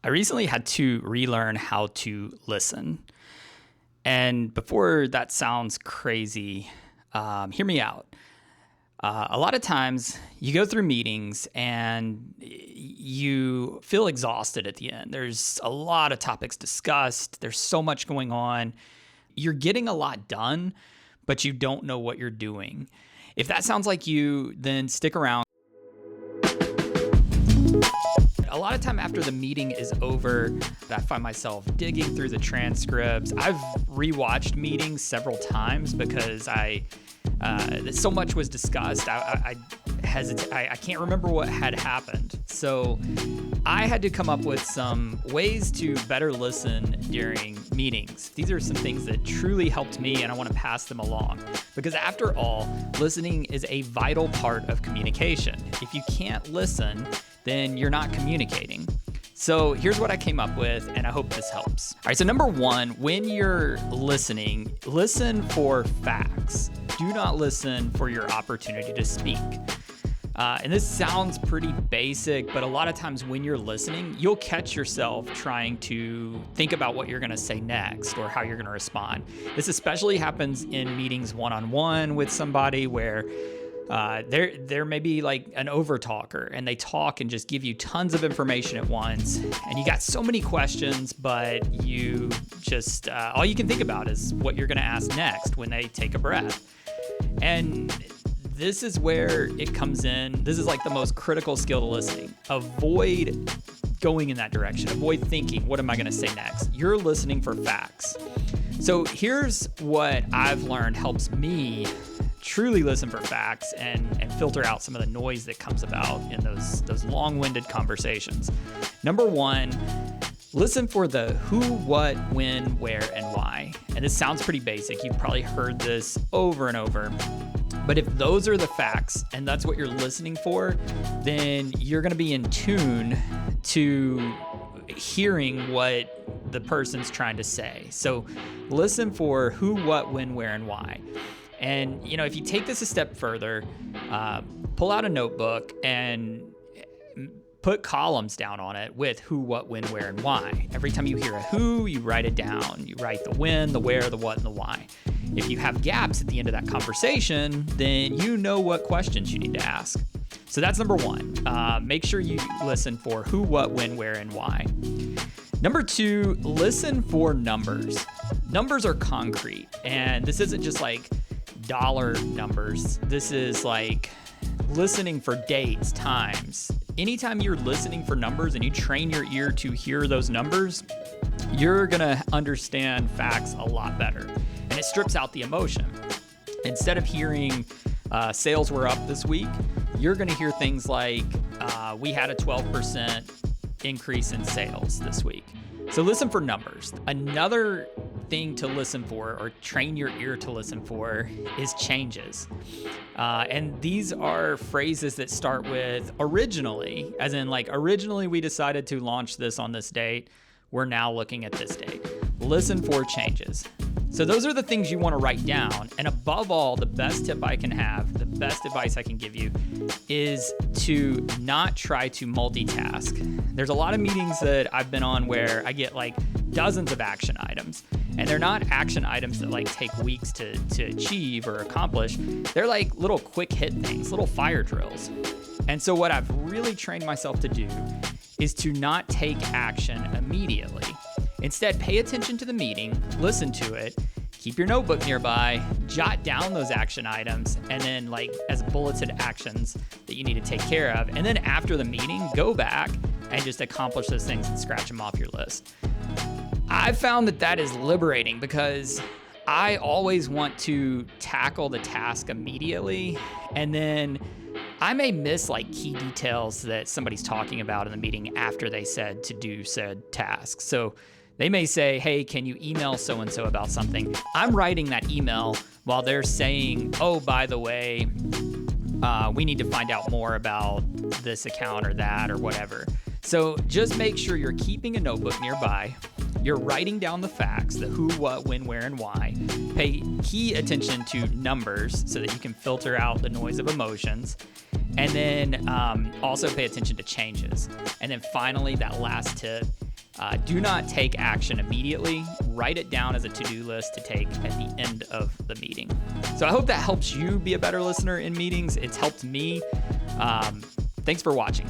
I recently had to relearn how to listen. And before that sounds crazy, hear me out. A lot of times you go through meetings and you feel exhausted at the end. There's a lot of topics discussed. There's so much going on. You're getting a lot done, but you don't know what you're doing. If that sounds like you, then stick around. A lot of time after the meeting is over, I find myself digging through the transcripts. I've rewatched meetings several times because so much was discussed. I can't remember what had happened. So I had to come up with some ways to better listen during meetings. These are some things that truly helped me, and I want to pass them along. Because after all, listening is a vital part of communication. If you can't listen, then you're not communicating. So here's what I came up with, and I hope this helps. All right, so number one, when you're listening, listen for facts. Do not listen for your opportunity to speak. And this sounds pretty basic, but a lot of times when you're listening, you'll catch yourself trying to think about what you're going to say next or how you're going to respond. This especially happens in meetings one-on-one with somebody where there may be like an overtalker and they talk and just give you tons of information at once, and you got so many questions, but you just all you can think about is what you're going to ask next when they take a breath. And this is where it comes in. This is like the most critical skill to listening. Avoid going in that direction. Avoid thinking, what am I going to say next? You're listening for facts. So here's what I've learned helps me truly listen for facts and filter out some of the noise that comes about in those long-winded conversations. Number one, listen for the who, what, when, where, and why. And this sounds pretty basic. You've probably heard this over and over. But if those are the facts and that's what you're listening for, then you're going to be in tune to hearing what the person's trying to say. So listen for who, what, when, where, and why. And, if you take this a step further, pull out a notebook and put columns down on it with who, what, when, where, and why. Every time you hear a who, you write it down. You write the when, the where, the what, and the why. If you have gaps at the end of that conversation, then you know what questions you need to ask. So that's number one. Make sure you listen for who, what, when, where, and why. Number two, listen for numbers. Numbers are concrete, and this isn't just like dollar numbers. This is like listening for dates, times. Anytime you're listening for numbers and you train your ear to hear those numbers, you're gonna understand facts a lot better. And it strips out the emotion. Instead of hearing sales were up this week, you're gonna hear things like we had a 12% increase in sales this week. So listen for numbers. Another thing to listen for or train your ear to listen for is changes. And these are phrases that start with originally, as in like originally we decided to launch this on this date. We're now looking at this date. Listen for changes. So those are the things you want to write down. And above all, the best tip I can have, the best advice I can give you is to not try to multitask. There's a lot of meetings that I've been on where I get like dozens of action items. And they're not action items that like take weeks to achieve or accomplish. They're like little quick hit things, little fire drills. And so what I've really trained myself to do is to not take action immediately. Instead, pay attention to the meeting, listen to it, keep your notebook nearby, jot down those action items, and then like as bulleted actions that you need to take care of. And then after the meeting, go back and just accomplish those things and scratch them off your list. I've found that is liberating because I always want to tackle the task immediately, and then I may miss like key details that somebody's talking about in the meeting after they said to do said task. So they may say, hey, can you email so-and-so about something? I'm writing that email while they're saying, oh, by the way, we need to find out more about this account or that or whatever. So just make sure you're keeping a notebook nearby. You're writing down the facts, the who, what, when, where, and why. Pay key attention to numbers so that you can filter out the noise of emotions. And then also pay attention to changes. And then finally, that last tip Do not take action immediately. Write it down as a to-do list to take at the end of the meeting. So I hope that helps you be a better listener in meetings. It's helped me. Thanks for watching.